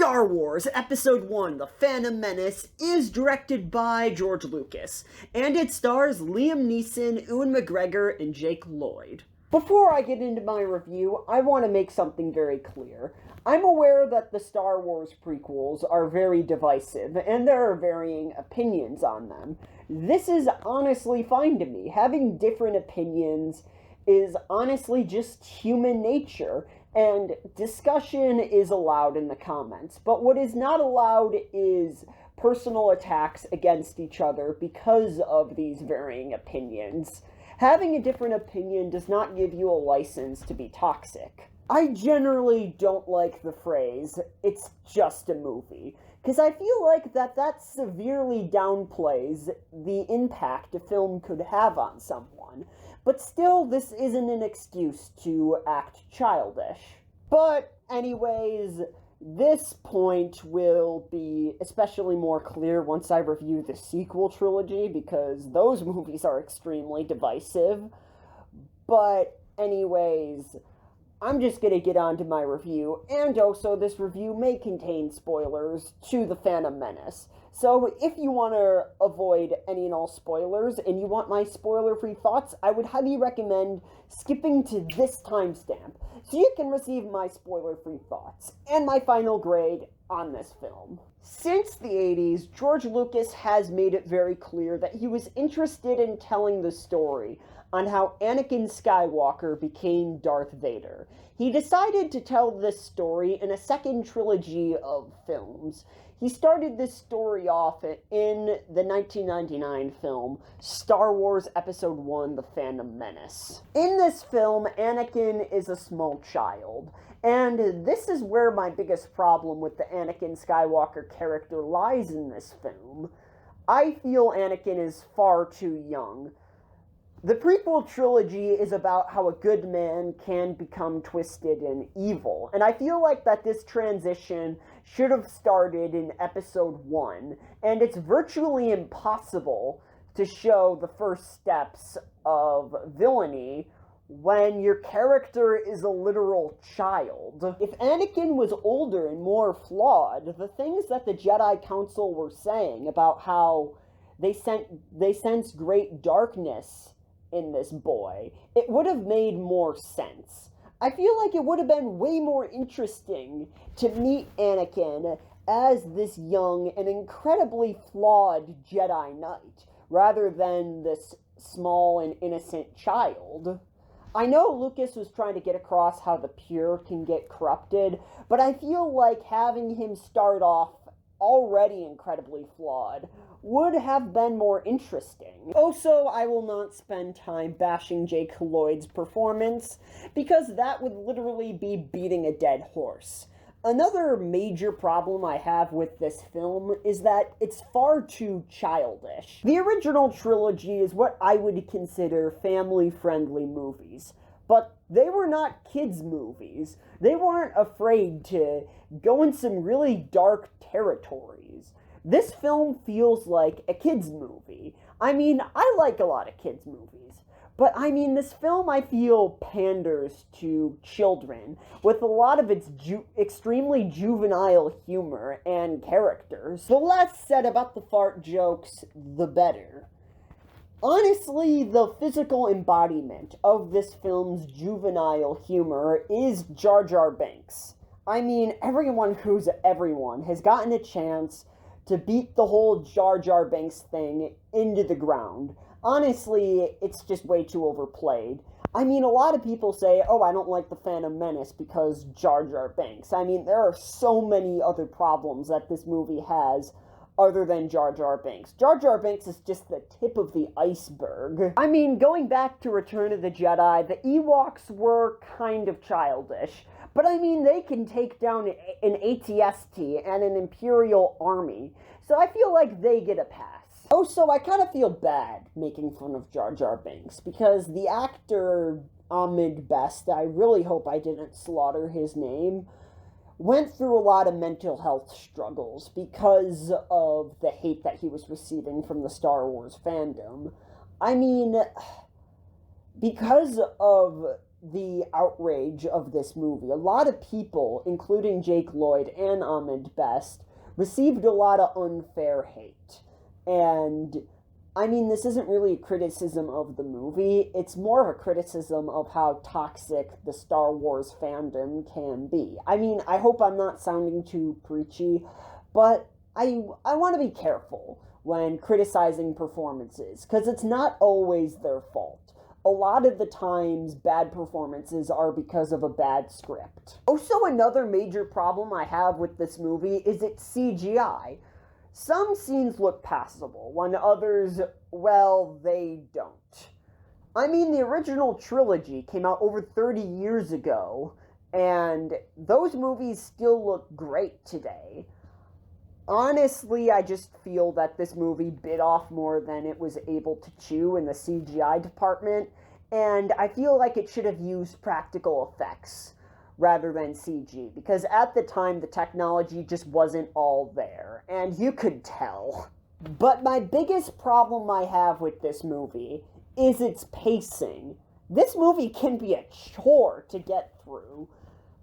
Star Wars Episode 1, The Phantom Menace, is directed by George Lucas, and it stars Liam Neeson, Ewan McGregor, and Jake Lloyd. Before I get into my review, I want to make something very clear. I'm aware that the Star Wars prequels are very divisive, and there are varying opinions on them. This is honestly fine to me. Having different opinions is honestly just human nature, and discussion is allowed in the comments. But what is not allowed is personal attacks against each other because of these varying opinions. Having a different opinion does not give you a license to be toxic. I generally don't like the phrase, "it's just a movie," because I feel like that severely downplays the impact a film could have on someone. But still, this isn't an excuse to act childish. But anyways, this point will be especially more clear once I review the sequel trilogy, because those movies are extremely divisive. But anyways, I'm just gonna get on to my review, and also this review may contain spoilers to The Phantom Menace. So if you want to avoid any and all spoilers, and you want my spoiler-free thoughts, I would highly recommend skipping to this timestamp, so you can receive my spoiler-free thoughts, and my final grade on this film. Since the 80s, George Lucas has made it very clear that he was interested in telling the story on how Anakin Skywalker became Darth Vader. He decided to tell this story in a second trilogy of films. He started this story off in the 1999 film, Star Wars Episode 1, The Phantom Menace. In this film, Anakin is a small child, and this is where my biggest problem with the Anakin Skywalker character lies in this film. I feel Anakin is far too young. The prequel trilogy is about how a good man can become twisted and evil, and I feel like that this transition should have started in Episode 1, and it's virtually impossible to show the first steps of villainy when your character is a literal child. If Anakin was older and more flawed, the things that the Jedi Council were saying about how they sense great darkness in this boy, it would have made more sense. I feel like it would have been way more interesting to meet Anakin as this young and incredibly flawed Jedi Knight, rather than this small and innocent child. I know Lucas was trying to get across how the pure can get corrupted, but I feel like having him start off already incredibly flawed would have been more interesting. Also, I will not spend time bashing Jake Lloyd's performance, because that would literally be beating a dead horse. Another major problem I have with this film is that it's far too childish. The original trilogy is what I would consider family-friendly movies, but they were not kids' movies. They weren't afraid to go in some really dark territories. This film feels like a kids' movie. I mean, I like a lot of kids' movies, but I mean, this film, I feel, panders to children with a lot of its extremely juvenile humor and characters. The less said about the fart jokes, the better. Honestly, the physical embodiment of this film's juvenile humor is Jar Jar Binks. I mean, everyone who's everyone has gotten a chance to beat the whole Jar Jar Binks thing into the ground. Honestly, it's just way too overplayed. I mean, a lot of people say, oh, I don't like The Phantom Menace because Jar Jar Binks. I mean, there are so many other problems that this movie has other than Jar Jar Binks. Jar Jar Binks is just the tip of the iceberg. I mean, going back to Return of the Jedi, the Ewoks were kind of childish. But I mean, they can take down an AT-ST and an Imperial army, so I feel like they get a pass. Also, I kind of feel bad making fun of Jar Jar Binks, because the actor Ahmed Best, I really hope I didn't slaughter his name, went through a lot of mental health struggles because of the hate that he was receiving from the Star Wars fandom. I mean, because of the outrage of this movie. A lot of people, including Jake Lloyd and Ahmed Best, received a lot of unfair hate. And, I mean, this isn't really a criticism of the movie. It's more of a criticism of how toxic the Star Wars fandom can be. I mean, I hope I'm not sounding too preachy, but I want to be careful when criticizing performances, because it's not always their fault. A lot of the times, bad performances are because of a bad script. Also, another major problem I have with this movie is its CGI. Some scenes look passable, when others, well, they don't. I mean, the original trilogy came out over 30 years ago, and those movies still look great today. Honestly, I just feel that this movie bit off more than it was able to chew in the CGI department, and I feel like it should have used practical effects rather than CG, because at the time the technology just wasn't all there, and you could tell. But my biggest problem I have with this movie is its pacing. This movie can be a chore to get through.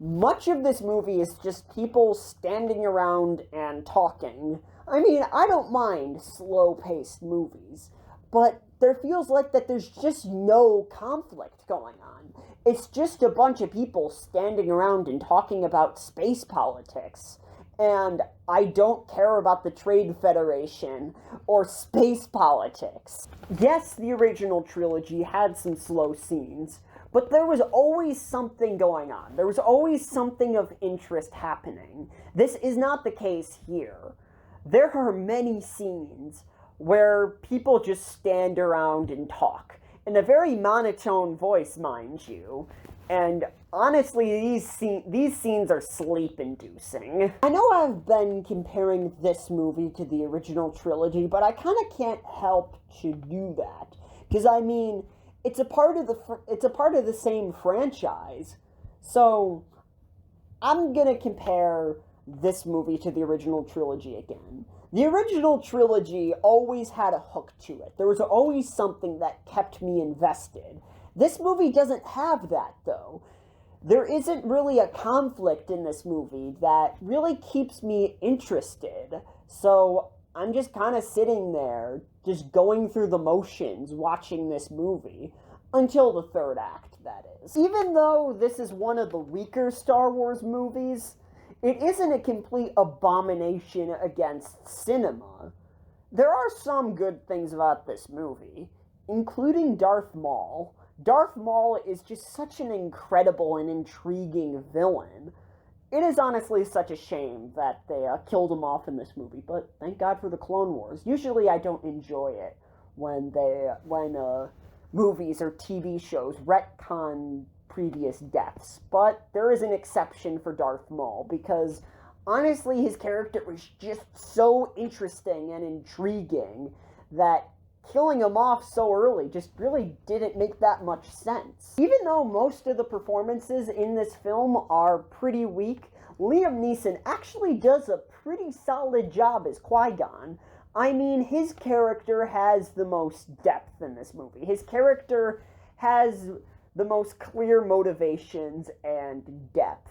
Much of this movie is just people standing around and talking. I mean, I don't mind slow-paced movies, but there feels like that there's just no conflict going on. It's just a bunch of people standing around and talking about space politics. And I don't care about the Trade Federation or space politics. Yes, the original trilogy had some slow scenes, but there was always something going on. There was always something of interest happening. This is not the case here. There are many scenes where people just stand around and talk, in a very monotone voice, mind you. And honestly, these scenes are sleep-inducing. I know I've been comparing this movie to the original trilogy, but I kind of can't help to do that. Because, I mean, it's a part of the same franchise. So I'm gonna compare this movie to the original trilogy again. The original trilogy always had a hook to it. There was always something that kept me invested. This movie doesn't have that, though. There isn't really a conflict in this movie that really keeps me interested. So I'm just kind of sitting there, just going through the motions, watching this movie, until the third act, that is. Even though this is one of the weaker Star Wars movies, it isn't a complete abomination against cinema. There are some good things about this movie, including Darth Maul. Darth Maul is just such an incredible and intriguing villain. It is honestly such a shame that they killed him off in this movie, but thank God for the Clone Wars. Usually I don't enjoy it when movies or TV shows retcon previous deaths, but there is an exception for Darth Maul, because honestly his character was just so interesting and intriguing that killing him off so early just really didn't make that much sense. Even though most of the performances in this film are pretty weak, Liam Neeson actually does a pretty solid job as Qui-Gon. I mean, his character has the most depth in this movie. His character has the most clear motivations and depth.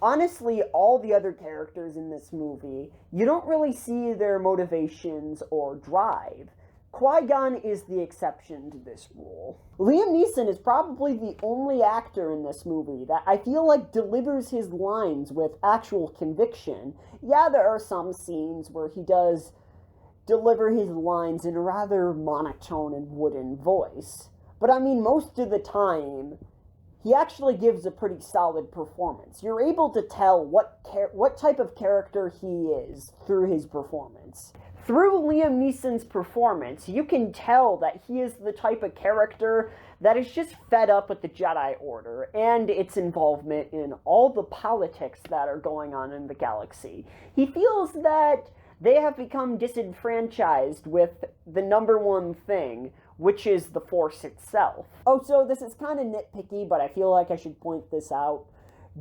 Honestly, all the other characters in this movie, you don't really see their motivations or drive. Qui-Gon is the exception to this rule. Liam Neeson is probably the only actor in this movie that I feel like delivers his lines with actual conviction. Yeah, there are some scenes where he does deliver his lines in a rather monotone and wooden voice. But I mean, most of the time, he actually gives a pretty solid performance. You're able to tell what type of character he is through his performance. Through Liam Neeson's performance, you can tell that he is the type of character that is just fed up with the Jedi Order and its involvement in all the politics that are going on in the galaxy. He feels that they have become disenfranchised with the number one thing, which is the Force itself. Oh, so this is kind of nitpicky, but I feel like I should point this out.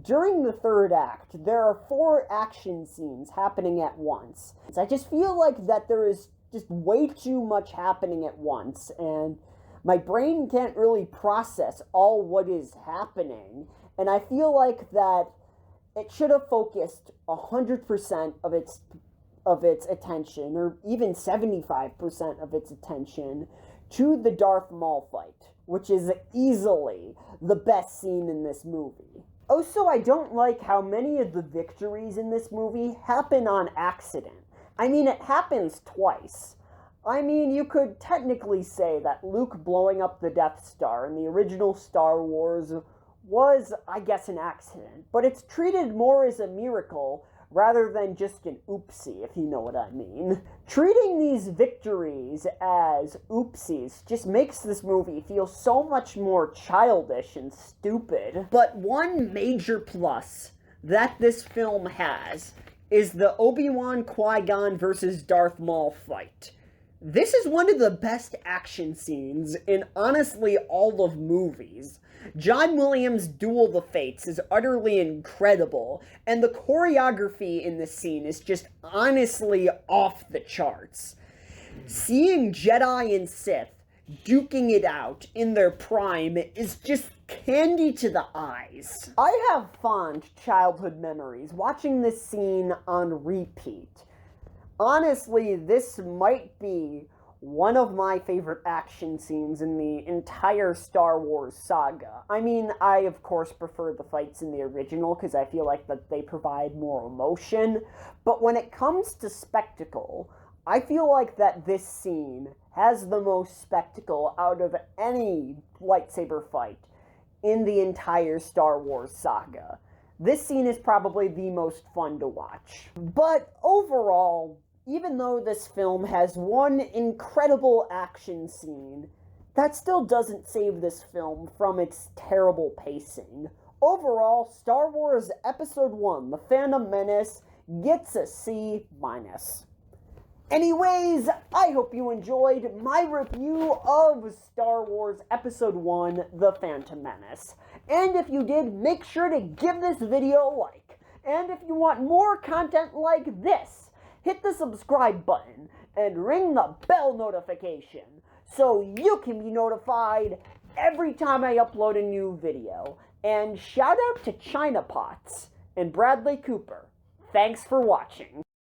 During the third act, there are 4 action scenes happening at once. I just feel like that there is just way too much happening at once, and My brain can't really process all what is happening, and I feel like that it should have focused 100% of its attention, or even 75% of its attention, to the Darth Maul fight, which is easily the best scene in this movie. Also, I don't like how many of the victories in this movie happen on accident. I mean, it happens twice. I mean, you could technically say that Luke blowing up the Death Star in the original Star Wars was, I guess, an accident, but it's treated more as a miracle rather than just an oopsie, if you know what I mean. Treating these victories as oopsies just makes this movie feel so much more childish and stupid. But one major plus that this film has is the Obi-Wan Qui-Gon versus Darth Maul fight. This is one of the best action scenes in, honestly, all of movies. John Williams' Duel the Fates is utterly incredible, and the choreography in this scene is just honestly off the charts. Seeing Jedi and Sith duking it out in their prime is just candy to the eyes. I have fond childhood memories watching this scene on repeat. Honestly, this might be one of my favorite action scenes in the entire Star Wars saga. I mean, I of course prefer the fights in the original because I feel like that they provide more emotion, but when it comes to spectacle, I feel like that this scene has the most spectacle out of any lightsaber fight in the entire Star Wars saga. This scene is probably the most fun to watch. But overall, even though this film has one incredible action scene, that still doesn't save this film from its terrible pacing. Overall, Star Wars Episode 1, The Phantom Menace, gets a C-. Anyways, I hope you enjoyed my review of Star Wars Episode 1, The Phantom Menace. And if you did, make sure to give this video a like. And if you want more content like this, hit the subscribe button and ring the bell notification so you can be notified every time I upload a new video. And shout out to China Pots and Bradley Cooper. Thanks for watching.